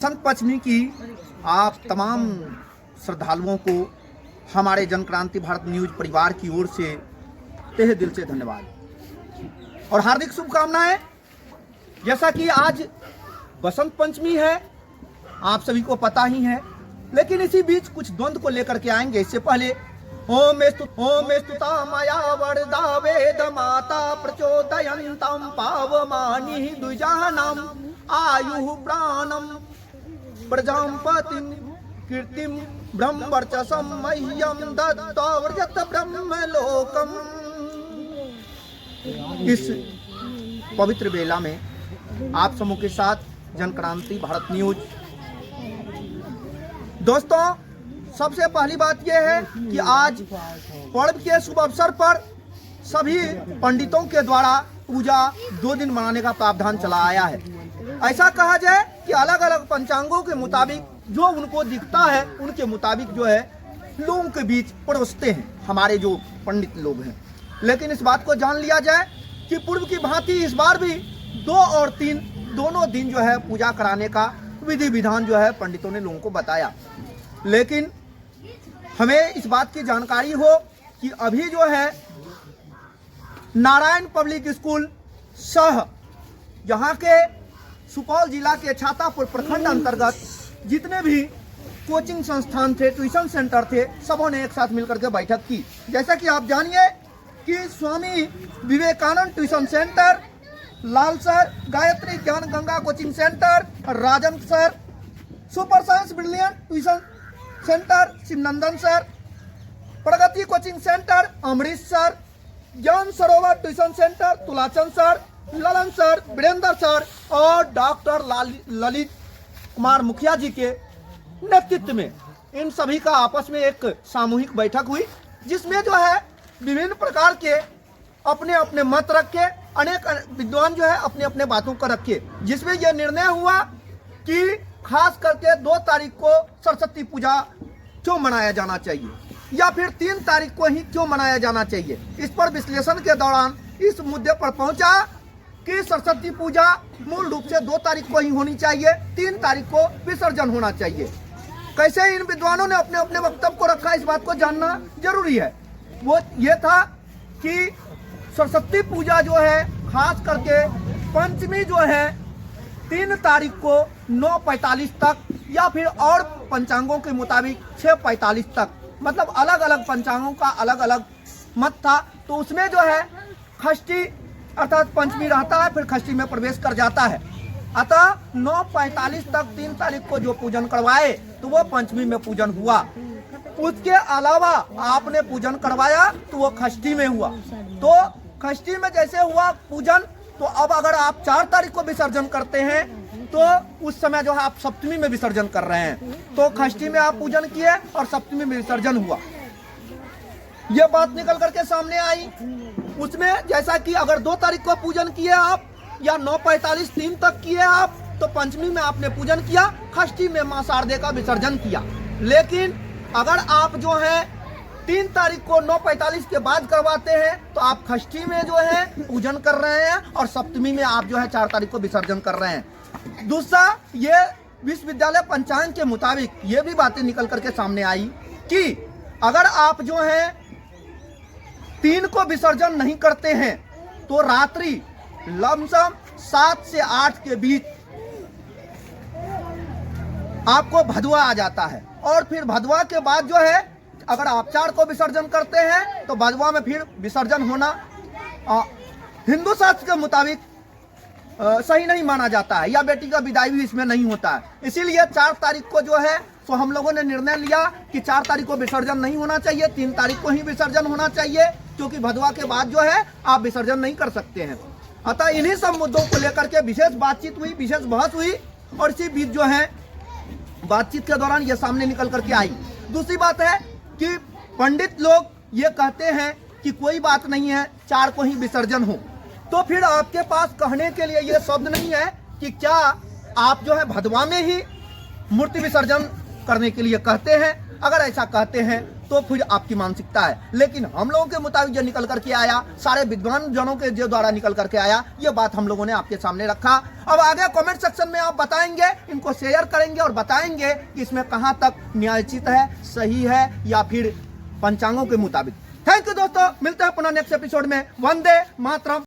बसंत पंचमी की आप तमाम श्रद्धालुओं को हमारे जनक्रांति भारत न्यूज परिवार की ओर से तहे दिल से धन्यवाद और हार्दिक शुभकामनाएं। जैसा कि आज बसंत पंचमी है, आप सभी को पता ही है, लेकिन इसी बीच कुछ द्वंद्व को लेकर के आएंगे। इससे पहले ओम स्तुता मया वरदा वेद माता प्रचोदयन्तं पावमानि द्विजानां आयुः प्राणं प्रजापतिं कीर्तिं ब्रह्मवर्चसं मह्यं दत्त्वा व्रजत ब्रह्मलोकम्। इस पवित्र बेला में आप समूह के साथ जनक्रांति भारत न्यूज। दोस्तों, सबसे पहली बात यह है कि आज पर्व के शुभ अवसर पर सभी पंडितों के द्वारा पूजा 2 दिन मनाने का प्रावधान चला आया है। ऐसा कहा जाए कि अलग अलग पंचांगों के मुताबिक जो उनको दिखता है उनके मुताबिक जो है लोगों के बीच परोसते हैं हमारे जो पंडित लोग हैं। लेकिन इस बात को जान लिया जाए कि पूर्व की भांति इस बार भी 2 और 3 दोनों दिन जो है पूजा कराने का विधि विधान जो है पंडितों ने लोगों को बताया। लेकिन हमें इस बात की जानकारी हो कि अभी जो है नारायण पब्लिक स्कूल सह यहाँ के सुपौल जिला के छातापुर प्रखंड अंतर्गत जितने भी कोचिंग संस्थान थे, ट्यूशन सेंटर थे, सबों ने एक साथ मिलकर के बैठक की। जैसा कि आप जानिए कि Swami Vivekananda tuition centre, Lal sir, Gayatri Gyan Ganga coaching centre, Rajan sir, super science brilliant tuition centre Shivnandan sir, Pragati coaching centre Amrish sir, Gyan Sarovar tuition centre Tulachand sir, Lalan sir, Virendra sir और डॉक्टर ललित कुमार मुखिया जी के नेतृत्व में इन सभी का आपस में एक सामूहिक बैठक हुई, जिसमें जो है विभिन्न प्रकार के अपने अपने मत रखे, अनेक विद्वान जो है अपने अपने बातों को रखे, जिसमें यह निर्णय हुआ कि खास करके 2 तारीख को सरस्वती पूजा क्यों मनाया जाना चाहिए या फिर 3 तारीख को ही क्यों मनाया जाना चाहिए। इस पर विश्लेषण के दौरान इस मुद्दे पर पहुंचा कि सरस्वती पूजा मूल रूप से 2 तारीख को ही होनी चाहिए, 3 तारीख को विसर्जन होना चाहिए। कैसे इन विद्वानों ने अपने अपने वक्तव्य को रखा, इस बात को जानना जरूरी है। वो ये था कि सरस्वती पूजा जो है खास करके पंचमी जो है 3 तारीख को 9:45 तक या फिर और पंचांगों के मुताबिक 6:45 तक, मतलब अलग अलग पंचांगों का अलग अलग मत था। तो उसमें जो है षष्ठी अर्थात पंचमी रहता है, फिर षष्ठी में प्रवेश कर जाता है। अतः 9:45 तक 3 तारीख को जो पूजन करवाए तो वो पंचमी में पूजन हुआ। उसके अलावा आपने पूजन करवाया तो वो षष्ठी में हुआ। तो षष्ठी में जैसे हुआ पूजन, तो अब अगर आप 4 तारीख को विसर्जन करते हैं तो उस समय जो है आप सप्तमी में विसर्जन कर रहे हैं। तो षष्ठी में आप पूजन किए और सप्तमी में विसर्जन हुआ। यह बात निकल करके सामने आई। उसमें जैसा कि अगर 2 तारीख को पूजन किए आप या 9:45 3 तक किए आप तो पंचमी में आपने पूजन किया, षष्ठी में मां शारदे का विसर्जन किया। लेकिन अगर आप जो है 3 तारीख को 9:45 के बाद करवाते हैं तो आप षष्ठी में जो है पूजन कर रहे हैं और सप्तमी में आप जो है 4 तारीख को विसर्जन कर रहे हैं। दूसरा, ये विश्वविद्यालय पंचांग के मुताबिक ये भी बातें निकल करके सामने आई कि अगर आप जो है 3 को विसर्जन नहीं करते हैं तो रात्रि लमसम 7 से 8 के बीच आपको भदवा आ जाता है और फिर भदवा के बाद जो है अगर आप 4 को विसर्जन करते हैं तो भदवा में फिर विसर्जन होना हिंदू शास्त्र के मुताबिक सही नहीं माना जाता है, या बेटी का विदाई भी इसमें नहीं होता है। इसीलिए 4 तारीख को जो है तो हम लोगों ने निर्णय लिया कि 4 तारीख को विसर्जन नहीं होना चाहिए, 3 तारीख को ही विसर्जन होना चाहिए, क्योंकि भदवा के बाद जो है आप विसर्जन नहीं कर सकते हैं। अतः इन्हीं सब मुद्दों को लेकर के विशेष बातचीत हुई, विशेष बहस हुई और इसी बीच जो है बातचीत के दौरान ये सामने निकल करके आई। दूसरी बात है कि पंडित लोग ये कहते हैं कि कोई बात नहीं है 4 को ही विसर्जन हो, तो फिर आपके पास कहने के लिए ये शब्द नहीं है कि क्या आप जो है भदवा में ही मूर्ति विसर्जन करने के लिए कहते हैं। अगर ऐसा कहते हैं तो फिर आपकी मानसिकता है। लेकिन हम लोगों के मुताबिक जो निकल करके आया, सारे विद्वान जनों के जो द्वारा निकल करके आया, ये बात हम लोगों ने आपके सामने रखा। अब आगे कमेंट सेक्शन में आप बताएंगे, इनको शेयर करेंगे और बताएंगे कि इसमें कहां तक न्यायोचित है, सही है या फिर पंचांगों के मुताबिक। थैंक यू दोस्तों, मिलते हैं पुनः नेक्स्ट एपिसोड में। वंदे मातरम।